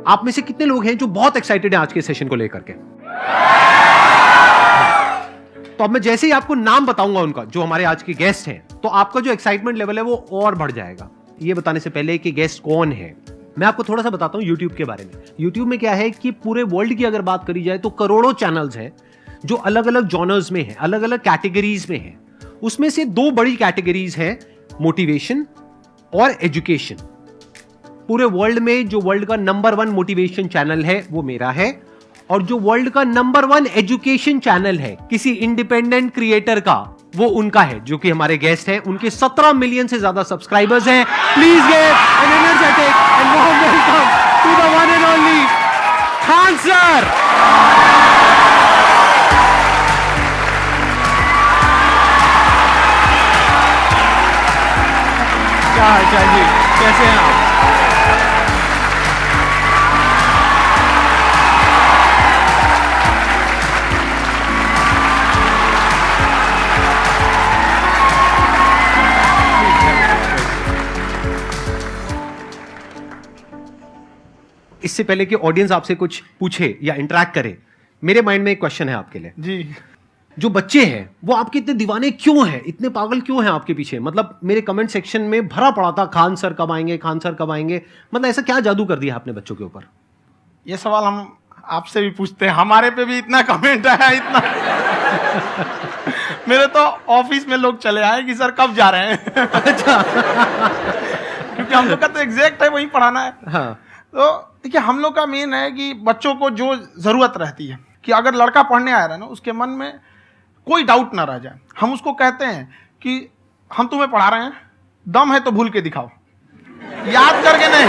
आप में से कितने लोग हैं जो बहुत एक्साइटेड हैं आज के सेशन को लेकर के? तो अब मैं जैसे ही आपको नाम बताऊंगा उनका, जो हमारे आज के गेस्ट हैं, तो आपका जो एक्साइटमेंट लेवल है वो और बढ़ जाएगा। ये बताने से पहले कि गेस्ट कौन है, मैं आपको थोड़ा सा बताता हूं YouTube के बारे में। YouTube में क्या है कि पूरे वर्ल्ड की अगर बात करी जाए तो करोड़ों चैनल्स हैं जो अलग अलग जॉनर्स में हैं, अलग अलग कैटेगरीज में हैं। उसमें से दो बड़ी कैटेगरीज हैं, मोटिवेशन और एजुकेशन। पूरे वर्ल्ड में जो वर्ल्ड का नंबर 1 मोटिवेशन चैनल है वो मेरा है, और जो वर्ल्ड का नंबर 1 एजुकेशन चैनल है किसी इंडिपेंडेंट क्रिएटर का, वो उनका है, जो कि हमारे गेस्ट हैं। उनके 17 मिलियन से ज्यादा सब्सक्राइबर्स हैं। Please give an energetic and warm welcome to the one and only Khan sir. क्या हाल चाल जी, कैसे हैं आप? इससे पहले कि ऑडियंस आपसे कुछ पूछे या इंटरेक्ट करे, मेरे माइंड में एक क्वेश्चन है आपके लिए जी। जो बच्चे हैं वो आपके इतने दीवाने क्यों हैं, इतने पागल क्यों हैं आपके पीछे? मतलब मेरे कमेंट सेक्शन में भरा पड़ा था, खान सर कब आएंगे, खान सर कब आएंगे। मतलब ऐसा क्या जादू कर दिया आपने बच्चों के ऊपर? ये सवाल हम आपसे भी पूछते हैं, हमारे पे भी इतना कमेंट आया, इतना मेरे तो ऑफिस में लोग चले आए कि सर कब जा रहे हैं। अच्छा। क्योंकि हम लोग का तो एग्जैक्ट है वही पढ़ाना है। हाँ। तो देखिए, हम लोग का मेन है कि बच्चों को जो जरूरत रहती है कि अगर लड़का पढ़ने आ रहा है ना, उसके मन में कोई डाउट ना रह जाए। हम उसको कहते हैं कि हम तुम्हें पढ़ा रहे हैं, दम है तो भूल के दिखाओ, याद करके नहीं।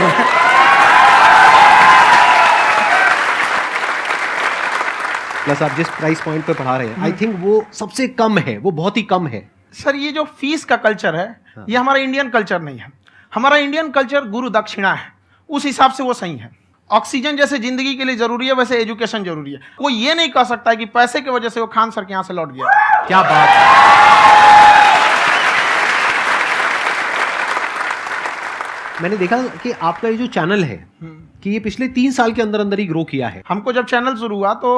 प्लस आप जिस प्राइस पॉइंट पे पढ़ा रहे हैं, आई थिंक वो सबसे कम है, वो बहुत ही कम है। सर ये जो फीस का कल्चर है, ये हमारा इंडियन कल्चर नहीं है। हमारा इंडियन कल्चर गुरु दक्षिणा है, उस हिसाब से वो सही है। ऑक्सीजन जैसे जिंदगी के लिए जरूरी है, वैसे एजुकेशन जरूरी है। कोई ये नहीं कह सकता है कि पैसे की वजह से वो खान सर के यहां से लौट गया। क्या बात है। मैंने देखा कि आपका ये जो चैनल है कि ये पिछले 3 साल के अंदर अंदर ही ग्रो किया है। हमको जब चैनल शुरू हुआ तो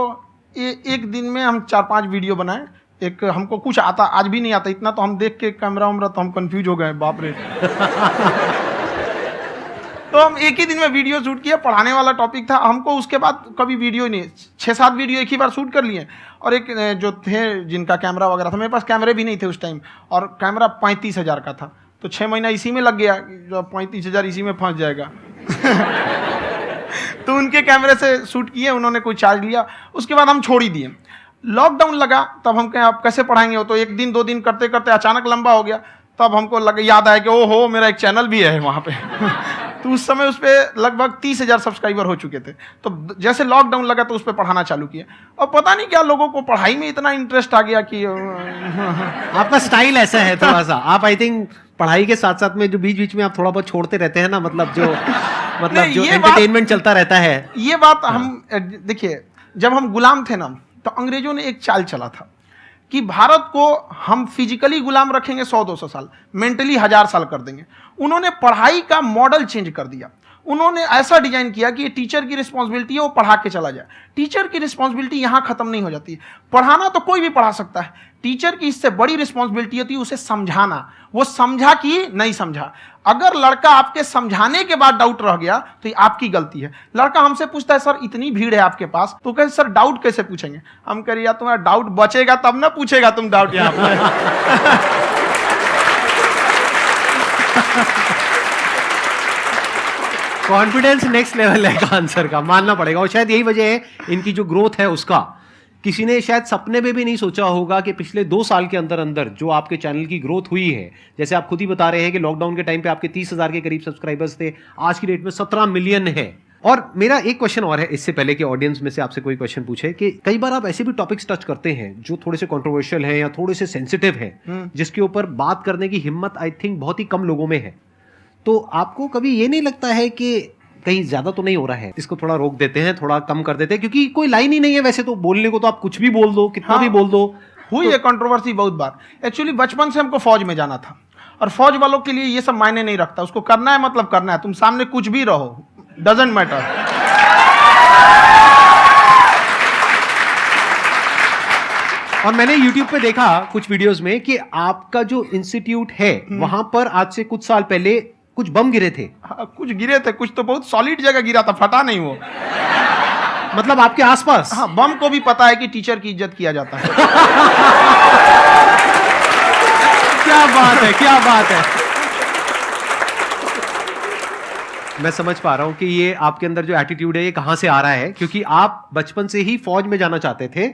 एक दिन में हम 4-5 वीडियो बनाए। एक हमको कुछ आता, आज भी नहीं आता इतना, तो हम देख के कैमरा उमरा तो हम कंफ्यूज हो गए, बाप रे। तो हम एक ही दिन में वीडियो शूट किया, पढ़ाने वाला टॉपिक था हमको। उसके बाद कभी वीडियो नहीं, 6-7 वीडियो एक ही बार शूट कर लिए। और एक जो थे जिनका कैमरा वगैरह था, मेरे पास कैमरे भी नहीं थे उस टाइम, और कैमरा 35,000 का था, तो 6 महीना इसी में लग गया, जो 35,000 इसी में फंस जाएगा। तो उनके कैमरे से शूट किए, उन्होंने कोई चार्ज लिया, उसके बाद हम छोड़ ही दिए। लॉकडाउन लगा, तब हम कहें आप कैसे पढ़ाएंगे, वो तो 1 दिन 2 दिन करते करते अचानक लंबा हो गया। तब हमको याद आया कि ओहो मेरा एक चैनल भी है वहाँ पे। तो उस समय उस पर लगभग 30,000 सब्सक्राइबर हो चुके थे। तो जैसे लॉकडाउन लगा तो उस पर पढ़ाना चालू किया, और पता नहीं क्या लोगों को पढ़ाई में इतना इंटरेस्ट आ गया कि आपका स्टाइल ऐसा है थोड़ा सा, आप आई थिंक पढ़ाई के साथ साथ में जो बीच बीच में आप थोड़ा बहुत छोड़ते रहते हैं ना, मतलब जो एंटरटेनमेंट चलता रहता है। ये बात हम देखिए, जब हम गुलाम थे ना, तो अंग्रेजों ने एक चाल चला था कि भारत को हम फिजिकली गुलाम रखेंगे 100-200 साल, मेंटली 1000 साल कर देंगे। उन्होंने पढ़ाई का मॉडल चेंज कर दिया। उन्होंने ऐसा डिजाइन किया कि ये टीचर की रिस्पॉन्सिबिलिटी है, वो पढ़ा के चला जाए। टीचर की रिस्पॉन्सिबिलिटी यहाँ खत्म नहीं हो जाती है। पढ़ाना तो कोई भी पढ़ा सकता है, टीचर की इससे बड़ी रिस्पॉन्सिबिलिटी होती है उसे समझाना। वो समझा कि नहीं समझा। अगर लड़का आपके समझाने के बाद डाउट रह गया तो ये आपकी गलती है। लड़का हमसे पूछता है सर इतनी भीड़ है आपके पास, तो कहे सर डाउट कैसे पूछेंगे? हम कह रहे यार तुम्हारा डाउट बचेगा तब ना पूछेगा तुम डाउट यहाँ पर। कॉन्फिडेंस नेक्स्ट लेवल है खान सर का, मानना पड़ेगा। और शायद यही वजह है इनकी जो ग्रोथ है उसका। किसी ने शायद सपने में भी नहीं सोचा होगा कि पिछले 2 साल के अंदर अंदर जो आपके चैनल की ग्रोथ हुई है, जैसे आप खुद ही बता रहे हैं कि लॉकडाउन के टाइम पे आपके 30,000 के करीब सब्सक्राइबर्स थे, आज की डेट में 17 मिलियन है। और मेरा एक क्वेश्चन और है, इससे पहले कि ऑडियंस में से आपसे कोई क्वेश्चन पूछे, कि कई बार आप ऐसे भी टॉपिक्स टच करते हैं जो थोड़े से कंट्रोवर्शियल हैं या थोड़े से सेंसिटिव हैं, जिसके ऊपर बात करने की हिम्मत आई थिंक बहुत ही कम लोगों में है। तो आपको कभी ये नहीं लगता है कि कहीं ज्यादा तो नहीं हो रहा है, इसको थोड़ा रोक देते हैं, थोड़ा कम कर देते हैं? क्योंकि कोई लाइन ही नहीं है वैसे तो बोलने को, तो आप कुछ भी बोल दो, कितना भी बोल दो। हुई है कंट्रोवर्सी बहुत बार। एक्चुअली बचपन से हमको फौज में जाना था, और फौज वालों के लिए ये सब मायने नहीं रखता। उसको करना है मतलब करना है, तुम सामने कुछ भी रहो, डजंट मैटर। और मैंने YouTube पे देखा कुछ वीडियोस में कि आपका जो इंस्टीट्यूट है वहां पर आज से कुछ साल पहले कुछ बम गिरे थे। हाँ, कुछ गिरे थे, कुछ तो बहुत सॉलिड जगह गिरा था, फटा नहीं वो। मतलब आपके आसपास। हाँ, बम को भी पता है कि टीचर की इज्जत किया जाता है। क्या बात है, क्या बात है। मैं समझ पा रहा हूं कि ये आपके अंदर जो एटीट्यूड है ये कहां से आ रहा है, क्योंकि आप बचपन से ही फौज में जाना चाहते थे,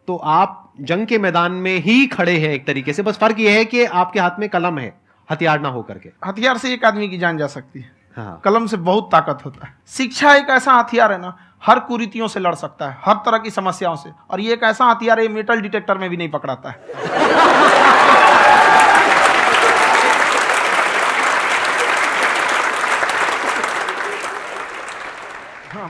तो आप जंग के मैदान में ही खड़े हैं एक तरीके से। बस फर्क ये है कि आपके हाथ में कलम है, हथियार ना हो करके। हथियार से एक आदमी की जान जा सकती है, हाँ। कलम से बहुत ताकत होता है। शिक्षा एक ऐसा हथियार है ना, हर कुरीतियों से लड़ सकता है, हर तरह की समस्याओं से। और ये एक ऐसा हथियार है, मेटल डिटेक्टर में भी नहीं पकड़ाता है।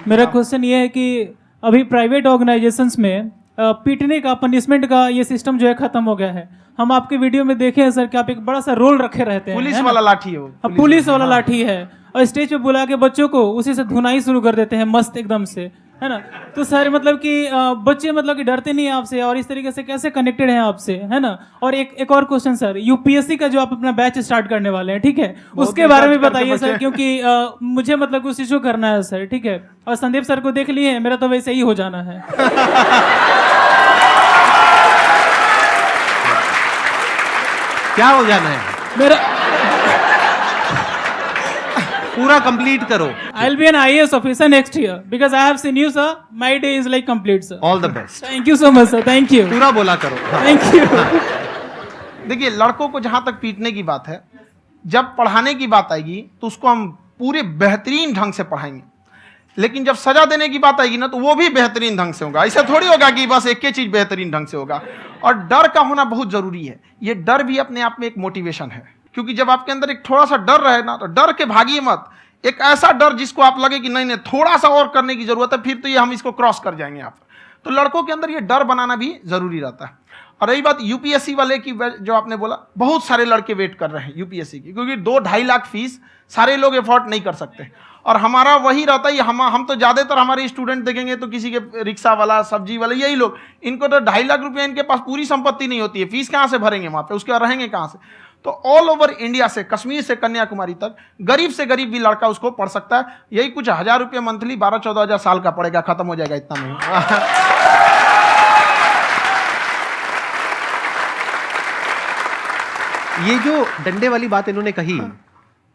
मेरा क्वेश्चन ये है कि अभी प्राइवेट ऑर्गेनाइजेशंस में पीटने का, पनिशमेंट का ये सिस्टम जो है खत्म हो गया है। हम आपके वीडियो में देखे हैं सर कि आप एक बड़ा सा रोल रखे रहते हैं, पुलिस वाला लाठी है वो, पुलिस वाला लाठी है, और स्टेज पे बुला के बच्चों को उसी से धुनाई शुरू कर देते हैं मस्त एकदम से, है ना। तो सर मतलब कि बच्चे मतलब कि डरते नहीं हैं आपसे, और इस तरीके से कैसे कनेक्टेड हैं आपसे, है ना। और एक और क्वेश्चन सर, यूपीएससी का जो आप अपना बैच स्टार्ट करने वाले हैं, ठीक है, उसके बारे में बताइए सर, क्योंकि मुझे मतलब कुछ इशू करना है सर, ठीक है। और संदीप सर को देख लिए, मेरा तो वैसे ही हो जाना है। क्या हो जाना है? मेरा पूरा कंप्लीट करो। I'll be an IAS officer next year because I have seen you, sir. My day is like complete, sir. All the best. Thank you so much, sir. Thank you. पूरा बोला करो। हाँ। Thank you. देखिए, लड़कों को जहां तक पीटने की बात है, जब पढ़ाने की बात आएगी तो उसको हम पूरे बेहतरीन ढंग से पढ़ाएंगे। लेकिन जब सजा देने की बात आएगी ना, तो वो भी बेहतरीन ढंग से होगा। ऐसा थोड़ी होगा कि बस एक ही चीज बेहतरीन ढंग से होगा। और डर का होना बहुत जरूरी है। ये डर भी अपने आप में एक मोटिवेशन है, क्योंकि जब आपके अंदर एक थोड़ा सा डर रहे ना, तो डर के भागिए मत। एक ऐसा डर जिसको आप लगे कि नहीं नहीं थोड़ा सा और करने की जरूरत है, फिर तो ये हम इसको क्रॉस कर जाएंगे आप। तो लड़कों के अंदर ये डर बनाना भी जरूरी रहता है। और रही बात यूपीएससी वाले की, जो आपने बोला, बहुत सारे लड़के वेट कर रहे हैं यूपीएससी की, क्योंकि 2-2.5 लाख फीस सारे लोग एफोर्ड नहीं कर सकते। और हमारा वही रहता है, हम तो ज्यादातर हमारे स्टूडेंट देखेंगे तो किसी के रिक्शा वाला, सब्जी वाला, यही लोग, इनको तो 2.5 लाख रुपया, इनके पास पूरी संपत्ति नहीं होती है, फीस कहाँ से भरेंगे वहां पे, उसके बाद रहेंगे कहाँ से। तो ऑल ओवर इंडिया से, कश्मीर से कन्याकुमारी तक, गरीब से गरीब भी लड़का उसको पढ़ सकता है। यही कुछ 1000 रुपये मंथली, 12-14 हजार साल का पड़ेगा, खत्म हो जाएगा इतना में। ये जो डंडे वाली बात इन्होंने कही,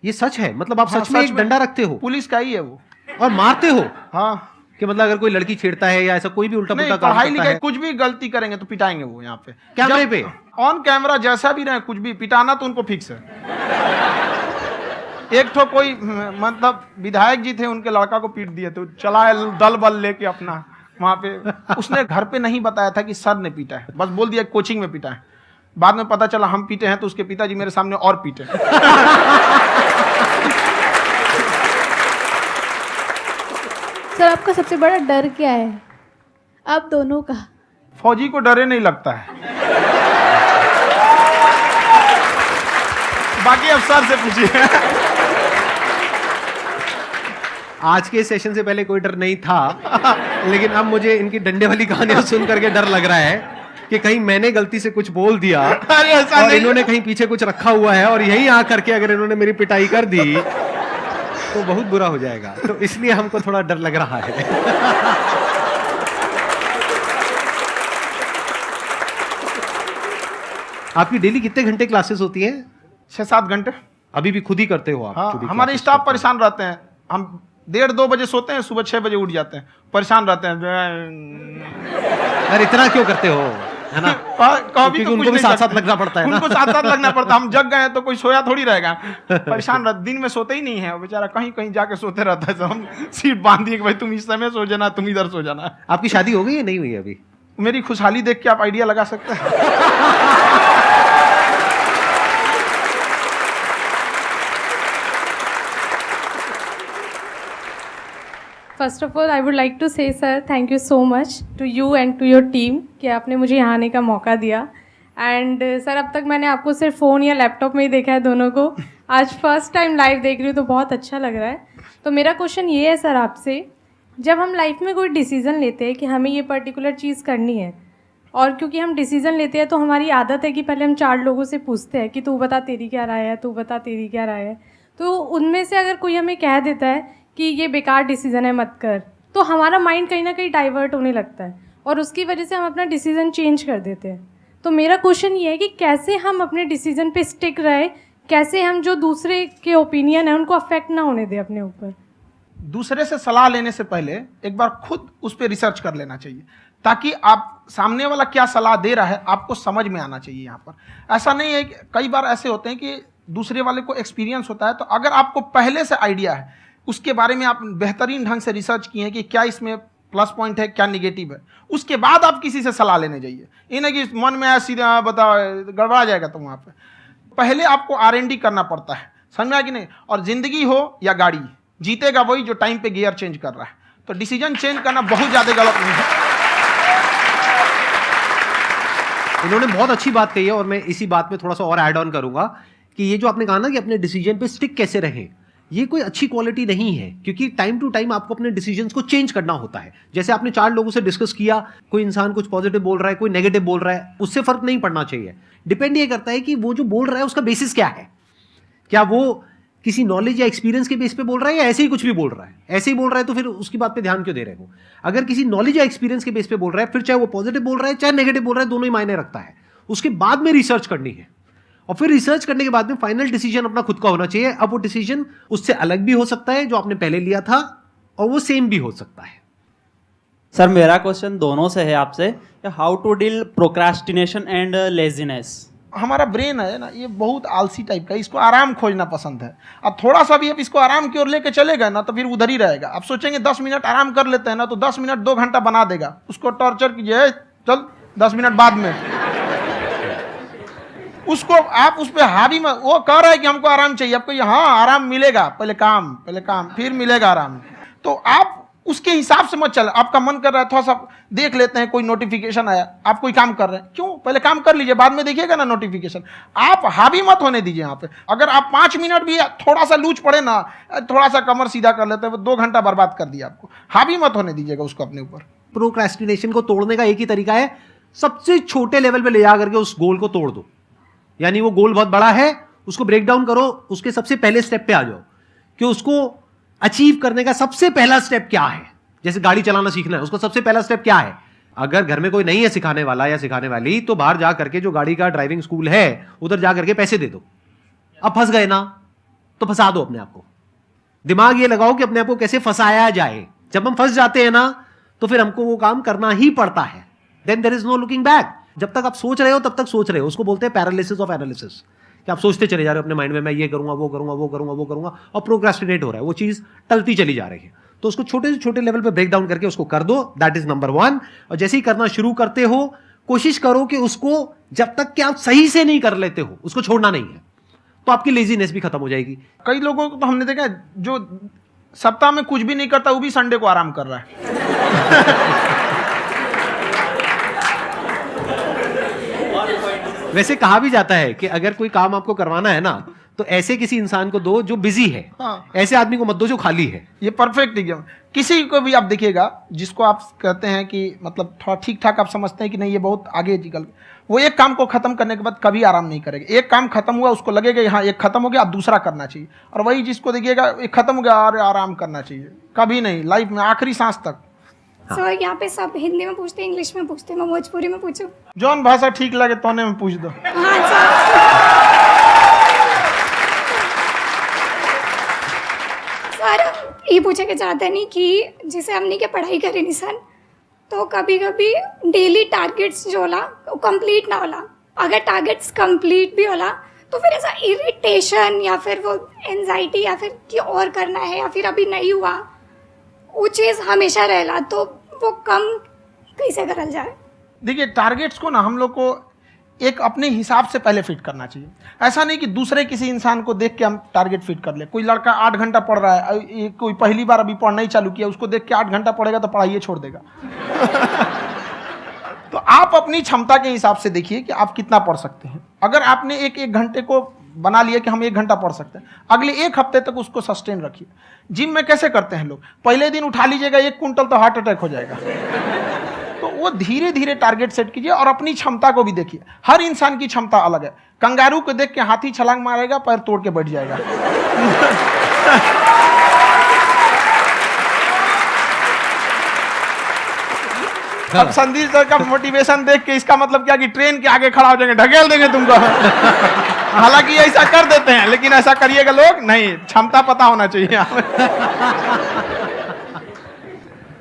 ये सच है? मतलब आप सच में एक डंडा रखते हो? पुलिस का ही है वो। और मारते हो? हाँ, कि मतलब अगर कोई लड़की छेड़ता है या ऐसा कोई भी उल्टा पुल्टा काम पढ़ाई करता लिखाई है, कुछ भी गलती करेंगे तो पिटाएंगे वो यहाँ पे, कैमरे पे, ऑन कैमरा, जैसा भी रहे, कुछ भी पिटाना तो उनको फिक्स है। एक तो कोई मतलब विधायक जी थे, उनके लड़का को पीट दिए, तो चला दल बल लेके अपना वहां पे। उसने घर पे नहीं बताया था कि सर ने पीटा है, बस बोल दिया कोचिंग में पीटा है। बाद में पता चला हम पीटे हैं, तो उसके पिताजी मेरे सामने और पीटे। सर आपका सबसे बड़ा डर क्या है, आप दोनों का? फौजी को डरे नहीं लगता है, बाकी अफसर से पूछिए। आज के सेशन से पहले कोई डर नहीं था, लेकिन अब मुझे इनकी डंडे वाली कहानियां सुन करके डर लग रहा है कि कहीं मैंने गलती से कुछ बोल दिया अरे ऐसा और नहीं, इन्होंने कहीं पीछे कुछ रखा हुआ है, और यहीं आ करके अगर इन्होंने मेरी पिटाई कर दी तो बहुत बुरा हो जाएगा। तो इसलिए हमको थोड़ा डर लग रहा है। आपकी डेली कितने घंटे क्लासेस होती हैं? 6-7 घंटे। अभी भी खुद ही करते हो आप? हाँ, जो भी हमारे classes स्टाफ करते परेशान रहते हैं। हम 1:30-2 बजे सोते हैं, सुबह 6 बजे उठ जाते हैं, परेशान रहते हैं। हैं। यार इतना क्यों करते हो, है ना? कभी तो उनको भी साथ साथ लगना पड़ता है ना? उनको साथ साथ लगना पड़ता है। हम जग गए हैं तो कोई सोया थोड़ी रहेगा, परेशान रहते, दिन में सोते ही नहीं है बेचारा, कहीं कहीं जाके सोते रहता है। हम सीट बांध दिए कि भाई तुम इस समय सो जाना, तुम इधर सो जाना। आपकी शादी हो गई या नहीं हुई अभी? मेरी खुशहाली देख के आप आइडिया लगा सकते हैं। First of all I would like to say sir thank you so much to you and to your team कि आपने मुझे यहाँ आने का मौका दिया। एंड सर अब तक मैंने आपको सिर्फ फ़ोन या लैपटॉप में ही देखा है दोनों को, आज फर्स्ट टाइम लाइव देख रही हूँ तो बहुत अच्छा लग रहा है। तो मेरा क्वेश्चन ये है सर आपसे जब हम लाइफ में कोई डिसीज़न लेते हैं कि हमें ये पर्टिकुलर चीज़ करनी है, और क्योंकि हम डिसीज़न लेते हैं तो हमारी आदत है कि पहले हम 4 लोगों से पूछते हैं कि तू बता तेरी क्या राय है, तू बता तेरी क्या राय है। तो उनमें से अगर कोई हमें कह देता है कि ये बेकार डिसीज़न है मत कर, तो हमारा माइंड कहीं ना कहीं डाइवर्ट होने लगता है और उसकी वजह से हम अपना डिसीज़न चेंज कर देते हैं। तो मेरा क्वेश्चन ये है कि कैसे हम अपने डिसीज़न पे स्टिक रहे, कैसे हम जो दूसरे के ओपिनियन है उनको अफेक्ट ना होने दें अपने ऊपर। दूसरे से सलाह लेने से पहले एक बार खुद उस पर रिसर्च कर लेना चाहिए, ताकि आप सामने वाला क्या सलाह दे रहा है आपको समझ में आना चाहिए। यहाँ पर ऐसा नहीं है कि कई बार ऐसे होते हैं कि दूसरे वाले को एक्सपीरियंस होता है, तो अगर आपको पहले से आइडिया है, उसके बारे में आप बेहतरीन ढंग से रिसर्च किए हैं कि क्या इसमें प्लस पॉइंट है क्या निगेटिव है, उसके बाद आप किसी से सलाह लेने जाइए। ये नहीं कि मन में सीधा बता गड़बड़ा जाएगा। तो वहाँ पे पहले आपको R&D करना पड़ता है, समझ में आया कि नहीं। और जिंदगी हो या गाड़ी, जीतेगा वही जो टाइम पे गियर चेंज कर रहा है। तो डिसीजन चेंज करना बहुत ज़्यादा गलत नहीं है। इन्होंने बहुत अच्छी बात कही है और मैं इसी बात में थोड़ा सा और ऐड ऑन करूंगा कि ये जो आपने कहा ना कि अपने डिसीजन पे स्टिक कैसे रहें, ये कोई अच्छी क्वालिटी नहीं है, क्योंकि टाइम टू टाइम आपको अपने डिसीजंस को चेंज करना होता है। जैसे आपने 4 लोगों से डिस्कस किया, कोई इंसान कुछ पॉजिटिव बोल रहा है, कोई नेगेटिव बोल रहा है, उससे फर्क नहीं पड़ना चाहिए। डिपेंड ये करता है कि वो जो बोल रहा है उसका बेसिस क्या है। क्या वो किसी नॉलेज या एक्सपीरियंस के बेस पे बोल रहा है या ऐसे ही कुछ भी बोल रहा है? ऐसे ही बोल रहा है तो फिर उसकी बात पे ध्यान क्यों दे रहे हो? अगर किसी नॉलेज या एक्सपीरियंस के बेस पे बोल रहा है, फिर चाहे वो पॉजिटिव बोल रहा है चाहे नेगेटिव बोल रहा है, दोनों ही मायने रखता है। उसके बाद में रिसर्च करनी है और फिर रिसर्च करने के बाद में फाइनल डिसीजन अपना खुद का होना चाहिए। अब वो डिसीजन उससे अलग भी हो सकता है जो आपने पहले लिया था, और वो सेम भी हो सकता है। सर मेरा क्वेश्चन दोनों से है आपसे, how to deal procrastination and laziness. हमारा ब्रेन है ना, ये बहुत आलसी टाइप का, इसको आराम खोजना पसंद है। अब थोड़ा सा भी अब इसको आराम की ओर लेके चलेगा ना तो फिर उधर ही रहेगा। आप सोचेंगे 10 मिनट आराम कर लेते हैं ना, तो 10 मिनट 2 घंटा बना देगा। उसको टॉर्चर कीजिए, चल 10 मिनट बाद में। उसको आप उस पर हावी में, वो कह रहा है कि हमको आराम चाहिए, आपको हाँ आराम मिलेगा, पहले काम फिर मिलेगा आराम। तो आप उसके हिसाब से मत चल। आपका मन कर रहा है थोड़ा सा देख लेते हैं, कोई नोटिफिकेशन आया, आप कोई काम कर रहे हैं, क्यों पहले काम कर लीजिए, बाद में देखिएगा ना नोटिफिकेशन। आप हावी मत होने दीजिए यहाँ पे। अगर आप 5 मिनट भी थोड़ा सा लूज पड़े ना, थोड़ा सा कमर सीधा कर लेते हैं, 2 घंटा बर्बाद कर दिया आपको। हावी मत होने दीजिएगा उसको अपने ऊपर। प्रोक्रेस्टिनेशन को तोड़ने का एक ही तरीका है, सबसे छोटे लेवल पे ले जा करके उस गोल को तोड़ दो। यानी वो गोल बहुत बड़ा है, उसको ब्रेक डाउन करो, उसके सबसे पहले स्टेप पे आ जाओ कि उसको अचीव करने का सबसे पहला स्टेप क्या है। जैसे गाड़ी चलाना सीखना है, उसका सबसे पहला स्टेप क्या है। अगर घर में कोई नहीं है सिखाने वाला या सिखाने वाली, तो बाहर जा करके जो गाड़ी का ड्राइविंग स्कूल है उधर जा करके पैसे दे दो। अब फंस गए ना तो फंसा दो अपने आप को। दिमाग ये लगाओ कि अपने आप को कैसे फंसाया जाए। जब हम फंस जाते हैं ना तो फिर हमको वो काम करना ही पड़ता है। Then there is no looking back. जब तक आप सोच रहे हो तब तक सोच रहे हो, उसको बोलते हैं पैरालिसिस ऑफ एनालिसिस, कि आप सोचते चले जा रहे हो अपने माइंड में, मैं ये करूंगा वो करूंगा वो करूंगा वो करूंगा, और प्रोक्रेस्टिनेट हो रहा है, वो चीज टलती चली जा रही है। तो उसको छोटे से छोटे लेवल पे ब्रेक डाउन करके उसको कर दो, दैट इज नंबर 1। और जैसे ही करना शुरू करते हो, कोशिश करो कि उसको जब तक कि आप सही से नहीं कर लेते हो उसको छोड़ना नहीं है, तो आपकी लेजीनेस भी खत्म हो जाएगी। कई लोगों को तो हमने देखा है, जो सप्ताह में कुछ भी नहीं करता वो भी संडे को आराम कर रहा है। वैसे कहा भी जाता है कि अगर कोई काम आपको करवाना है ना तो ऐसे किसी इंसान को दो जो बिजी है। हाँ। ऐसे आदमी को मत दो जो खाली है। ये परफेक्ट एग्जाम। किसी को भी आप देखिएगा जिसको आप कहते हैं कि मतलब थोड़ा ठीक ठाक आप समझते हैं कि नहीं ये बहुत आगे निकल, वो एक काम को खत्म करने के बाद कभी आराम नहीं करेगा। एक काम खत्म हुआ उसको लगेगा हाँ एक खत्म हो गया, अब दूसरा करना चाहिए। और वही जिसको देखिएगा एक खत्म हो गया और आराम करना चाहिए, कभी नहीं, लाइफ में आखिरी सांस तक। सर यहाँ पे सब हिंदी में पूछते हैं, इंग्लिश में पूछते हैं, मैं भोजपुरी में पूछूं? जौन भाषा ठीक लगे तोने में पूछ दो। हाँ सर। सर ये पूछे के चाहते नहीं कि जैसे हमने के पढ़ाई करी नहीं सर, तो कभी कभी डेली टारगेट्स जो होला वो कंप्लीट ना होला। अगर टारगेट्स कंप्लीट भी होला तो फिर ऐसा इरिटेशन या फिर वो एंजाइटी या फिर कि और करना है या फिर अभी नहीं हुआ, वो चीज़ हमेशा रहेला। तो वो कम कैसे करल जाए? देखिए टारगेट्स को ना हम लोग को एक अपने हिसाब से पहले फिट करना चाहिए। ऐसा नहीं कि दूसरे किसी इंसान को देख के हम टारगेट फिट कर ले। कोई लड़का 8 घंटा पढ़ रहा है, कोई पहली बार अभी पढ़ना ही चालू किया, उसको देख के 8 घंटा पढ़ेगा तो पढ़ाइए छोड़ देगा। तो आप अपनी क्षमता के हिसाब से देखिए कि आप कितना पढ़ सकते हैं। अगर आपने एक घंटे को बना लिए कि हम 1 घंटा पढ़ सकते हैं, अगले 1 हफ्ते तक उसको सस्टेन रखिए। जिम में कैसे करते हैं लोग, पहले दिन उठा लीजिएगा 1 कुंटल तो हार्ट अटैक हो जाएगा। तो वो धीरे धीरे टारगेट सेट कीजिए और अपनी क्षमता को भी देखिए। हर इंसान की क्षमता अलग है। कंगारू को देख के हाथी छलांग मारेगा, पैर तोड़ के बैठ जाएगा। अब संदीप सर का मोटिवेशन देख के इसका मतलब क्या कि ट्रेन के आगे खड़ा हो जाएंगे, ढकेल देंगे तुमको। हालांकि ऐसा कर देते हैं, लेकिन ऐसा करिएगा लोग नहीं, क्षमता पता होना चाहिए।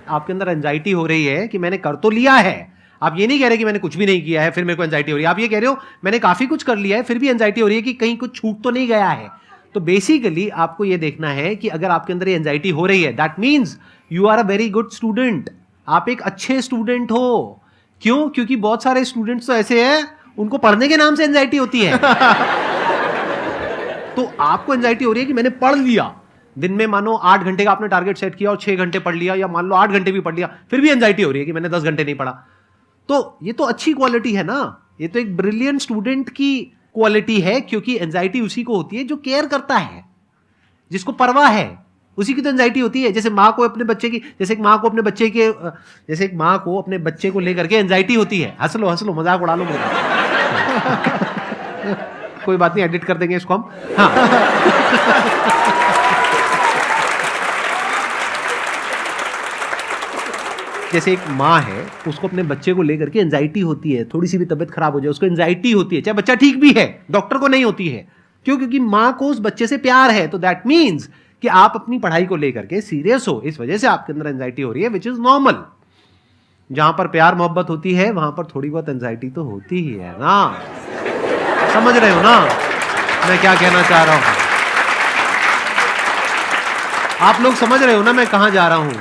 आपके अंदर एंजाइटी हो रही है कि मैंने कर तो लिया है, आप ये नहीं कह रहे कि मैंने कुछ भी नहीं किया है फिर मेरे को एंजाइटी हो रही है, आप ये कह रहे हो मैंने काफी कुछ कर लिया है फिर भी एंजाइटी हो रही है कि कहीं कुछ छूट तो नहीं गया है। तो बेसिकली आपको ये देखना है कि अगर आपके अंदर ये एंजाइटी हो रही है, that means you are a very good student, आप एक अच्छे स्टूडेंट हो। क्यों? क्योंकि बहुत सारे स्टूडेंट्स तो ऐसे हैं उनको पढ़ने के नाम से एंजाइटी होती है। तो आपको एंजाइटी हो रही है कि मैंने पढ़ लिया, दिन में मानो 8 घंटे का आपने टारगेट सेट किया और 6 घंटे पढ़ लिया, या मान लो 8 घंटे भी पढ़ लिया, फिर भी एंजाइटी हो रही है कि मैंने 10 घंटे नहीं पढ़ा। तो ये तो अच्छी क्वालिटी है ना, ये तो एक ब्रिलियंट स्टूडेंट की क्वालिटी है, क्योंकि एंजाइटी उसी को होती है जो केयर करता है, जिसको परवाह है, उसी की तो एंजाइटी होती है। जैसे माँ को अपने बच्चे की, जैसे एक माँ को अपने बच्चे को लेकर के एंजाइटी होती है। हंस लो मजाक उड़ा लो मेरा। कोई बात नहीं, एडिट कर देंगे इसको हम। हाँ। जैसे एक माँ है, उसको अपने बच्चे को लेकर के एंजाइटी होती है, थोड़ी सी भी तबीयत खराब हो जाए उसको एंजाइटी होती है, चाहे बच्चा ठीक भी है, डॉक्टर को नहीं होती है। क्यों? क्योंकि माँ को उस बच्चे से प्यार है। तो दैट मीन्स कि आप अपनी पढ़ाई को लेकर के सीरियस हो, इस वजह से आपके अंदर एंजाइटी हो रही है, विच इज नॉर्मल। जहां पर प्यार मोहब्बत होती है वहां पर थोड़ी बहुत एंजाइटी तो होती ही है ना। समझ रहे हो ना मैं क्या कहना चाह रहा हूं? आप लोग समझ रहे हो ना मैं कहां जा रहा हूं?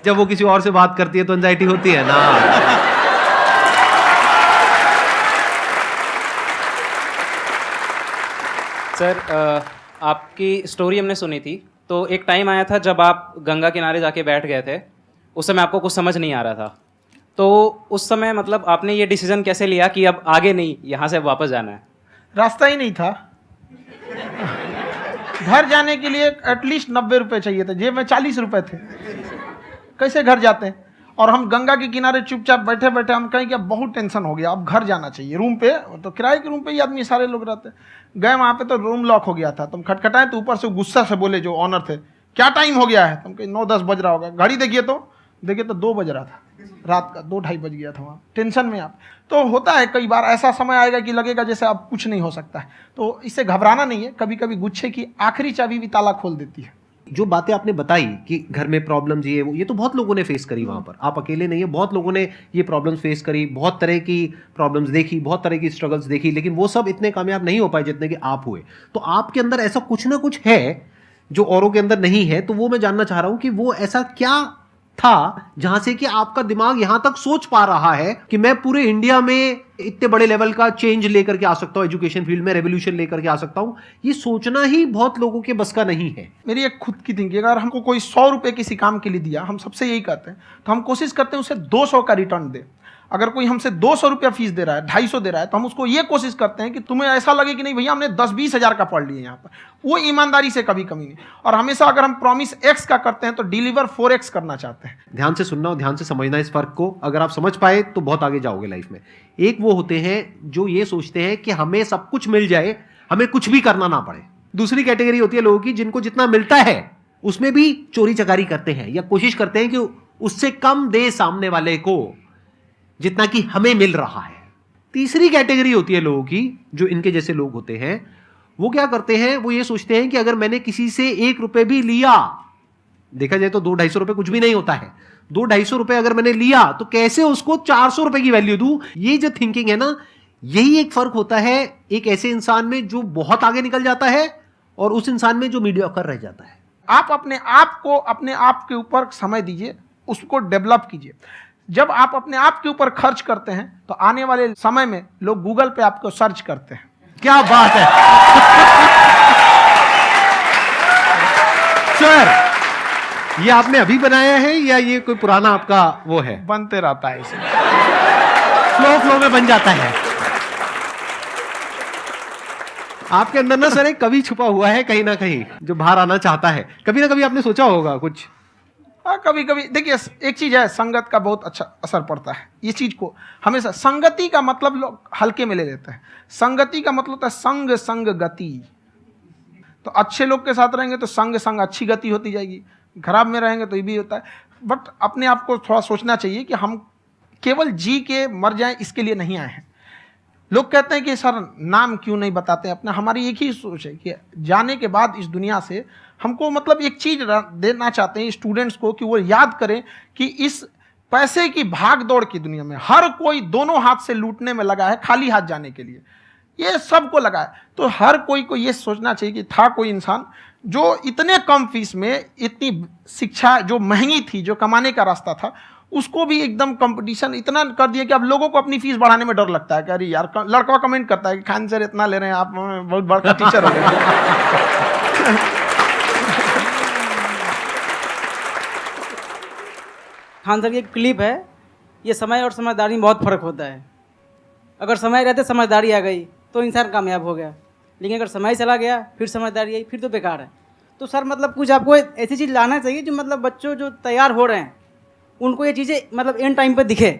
जब वो किसी और से बात करती है तो एंजाइटी होती है ना। सर, आपकी स्टोरी हमने सुनी थी, तो एक टाइम आया था जब आप गंगा किनारे जाके बैठ गए थे, उस समय आपको कुछ समझ नहीं आ रहा था। तो उस समय मतलब आपने ये डिसीजन कैसे लिया कि अब आगे नहीं, यहाँ से वापस जाना है? रास्ता ही नहीं था। घर जाने के लिए एटलीस्ट 90 रुपए चाहिए थे, जेब में 40 रुपए थे। कैसे घर जाते हैं? और हम गंगा के किनारे चुपचाप बैठे बैठे हम कहें कि अब बहुत टेंशन हो गया, अब घर जाना चाहिए। रूम पे तो किराए के रूम पे ही आदमी सारे लोग रहते। गए वहाँ पे तो रूम लॉक हो गया था। तुम खटखटाए तो ऊपर से गुस्सा से बोले जो ऑनर थे, क्या टाइम हो गया है? तुम कहे 9-10 बज रहा होगा। घड़ी देखिए तो 2 बज रहा था रात का, 2-2:30 बज गया था वहाँ। टेंशन में आप तो होता है, कई बार ऐसा समय आएगा कि लगेगा जैसे अब कुछ नहीं हो सकता है। तो इससे घबराना नहीं है। कभी कभी गुच्छे की आखिरी चाबी भी ताला खोल देती है। जो बातें आपने बताई कि घर में प्रॉब्लम ये तो बहुत लोगों ने फेस करी वहां पर, आप अकेले नहीं है, बहुत लोगों ने ये प्रॉब्लम्स फेस करी, बहुत तरह की प्रॉब्लम्स देखी, बहुत तरह की स्ट्रगल्स देखी, लेकिन वो सब इतने कामयाब नहीं हो पाए जितने कि आप हुए। तो आपके अंदर ऐसा कुछ ना कुछ है जो औरों के अंदर नहीं है। तो वो मैं जानना चाह रहा हूं कि वो ऐसा क्या था जहां से कि आपका दिमाग यहां तक सोच पा रहा है कि मैं पूरे इंडिया में इतने बड़े लेवल का चेंज लेकर के आ सकता हूं, एजुकेशन फील्ड में रेवोल्यूशन लेकर के आ सकता हूं। ये सोचना ही बहुत लोगों के बस का नहीं है। मेरी एक खुद की थिंकिंग, अगर हमको कोई 100 रुपए किसी काम के लिए दिया, हम सबसे यही कहते हैं, तो हम कोशिश करते हैं उसे 200 का रिटर्न दे। अगर कोई हमसे 200 रुपया फीस दे रहा है, 250 दे रहा है, तो हम उसको ये कोशिश करते हैं कि तुम्हें ऐसा लगे कि नहीं भैया हमने 10-20 हज़ार का पढ़ लिया यहाँ पर। वो ईमानदारी से कभी कमी नहीं। और हमेशा अगर हम प्रॉमिस एक्स का करते हैं तो डिलीवर 4x करना चाहते हैं। ध्यान से सुनना और ध्यान से समझना इस फर्क को। अगर आप समझ पाए तो बहुत आगे जाओगे लाइफ में। एक वो होते हैं जो ये सोचते हैं कि हमें सब कुछ मिल जाए, हमें कुछ भी करना ना पड़े। दूसरी कैटेगरी होती है लोगों की जिनको जितना मिलता है उसमें भी चोरी चकारी करते हैं या कोशिश करते हैं कि उससे कम दे सामने वाले को जितना कि हमें मिल रहा है। तीसरी कैटेगरी होती है लोगों की, जो इनके जैसे लोग होते हैं, वो क्या करते हैं, वो ये सोचते हैं कि अगर मैंने किसी से 1 रुपए भी लिया, देखा जाए तो 200-250 रुपए कुछ भी नहीं होता है, 200-250 रुपए अगर मैंने लिया तो कैसे उसको 400 रुपए की वैल्यू दूं। ये जो थिंकिंग है ना, यही एक फर्क होता है एक ऐसे इंसान में जो बहुत आगे निकल जाता है और उस इंसान में जो मीडियोकर रह जाता है। आप अपने आप को अपने आप के ऊपर समय दीजिए, उसको डेवलप कीजिए। जब आप अपने आप के ऊपर खर्च करते हैं तो आने वाले समय में लोग गूगल पे आपको सर्च करते हैं। क्या बात है सर, ये आपने अभी बनाया है या ये कोई पुराना आपका वो है? बनते रहता है इसे, फ्लो में बन जाता है। आपके अंदर ना सर एक कवि छुपा हुआ है कहीं ना कहीं जो बाहर आना चाहता है। कभी ना कभी आपने सोचा होगा कुछ। हाँ, कभी कभी देखिए, एक चीज है, संगत का बहुत अच्छा असर पड़ता है। ये चीज को हमेशा, संगति का मतलब लोग हल्के में ले लेते हैं। संगति का मतलब होता है संग संग गति। तो अच्छे लोग के साथ रहेंगे तो संग संग अच्छी गति होती जाएगी, खराब में रहेंगे तो ये भी होता है। बट अपने आप को थोड़ा सोचना चाहिए कि हम केवल जी के मर जाएं इसके लिए नहीं आए हैं। लोग कहते हैं कि सर नाम क्यों नहीं बताते अपना। हमारी एक ही सोच है कि जाने के बाद इस दुनिया से हमको मतलब एक चीज देना चाहते हैं स्टूडेंट्स को, कि वो याद करें कि इस पैसे की भाग दौड़ की दुनिया में हर कोई दोनों हाथ से लूटने में लगा है खाली हाथ जाने के लिए। ये सबको लगा है। तो हर कोई को ये सोचना चाहिए कि था कोई इंसान जो इतने कम फीस में इतनी शिक्षा जो महंगी थी, जो कमाने का रास्ता था, उसको भी एकदम कंपटीशन इतना कर दिया कि अब लोगों को अपनी फीस बढ़ाने में डर लगता है कि अरे यार, लड़का कमेंट करता है कि खान सर इतना ले रहे हैं, आप बहुत बड़ा टीचर हो गए। खान सर की एक क्लिप है, ये समय और समझदारी में बहुत फ़र्क होता है। अगर समय रहते समझदारी आ गई तो इंसान कामयाब हो गया, लेकिन अगर समय चला गया फिर समझदारी आई फिर तो बेकार है। तो सर मतलब कुछ आपको ऐसी चीज़ लाना चाहिए जो मतलब बच्चों जो तैयार हो रहे हैं उनको ये चीज़ें मतलब एंड टाइम पे दिखे।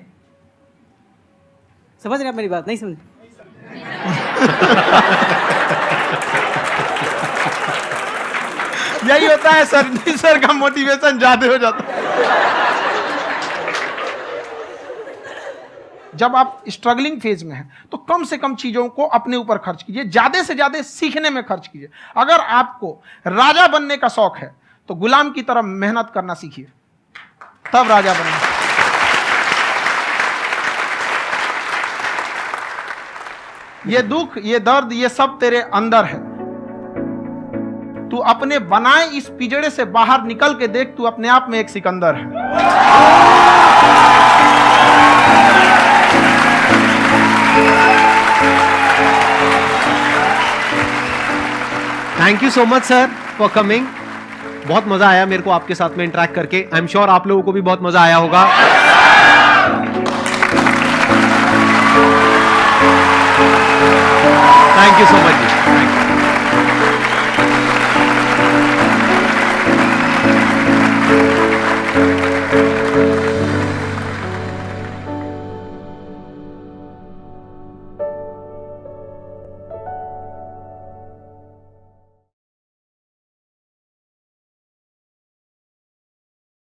समझ रहे हैं आप मेरी बात? नहीं समझ? यही होता है सर, सर का मोटिवेशन ज्यादा हो जाता है। जब आप स्ट्रगलिंग फेज में हैं तो कम से कम चीजों को अपने ऊपर खर्च कीजिए, ज्यादा से ज्यादा सीखने में खर्च कीजिए। अगर आपको राजा बनने का शौक है तो गुलाम की तरह मेहनत करना सीखिए, तब राजा बनेंगे। ये दुख, ये दर्द, ये सब तेरे अंदर है। तू अपने बनाए इस पिजड़े से बाहर निकल के देख, तू अपने आप में एक सिकंदर है। Thank you so much sir for coming. बहुत मजा आया मेरे को आपके साथ में इंटरेक्ट करके। आई एम श्योर आप लोगों को भी बहुत मजा आया होगा। Thank you so much.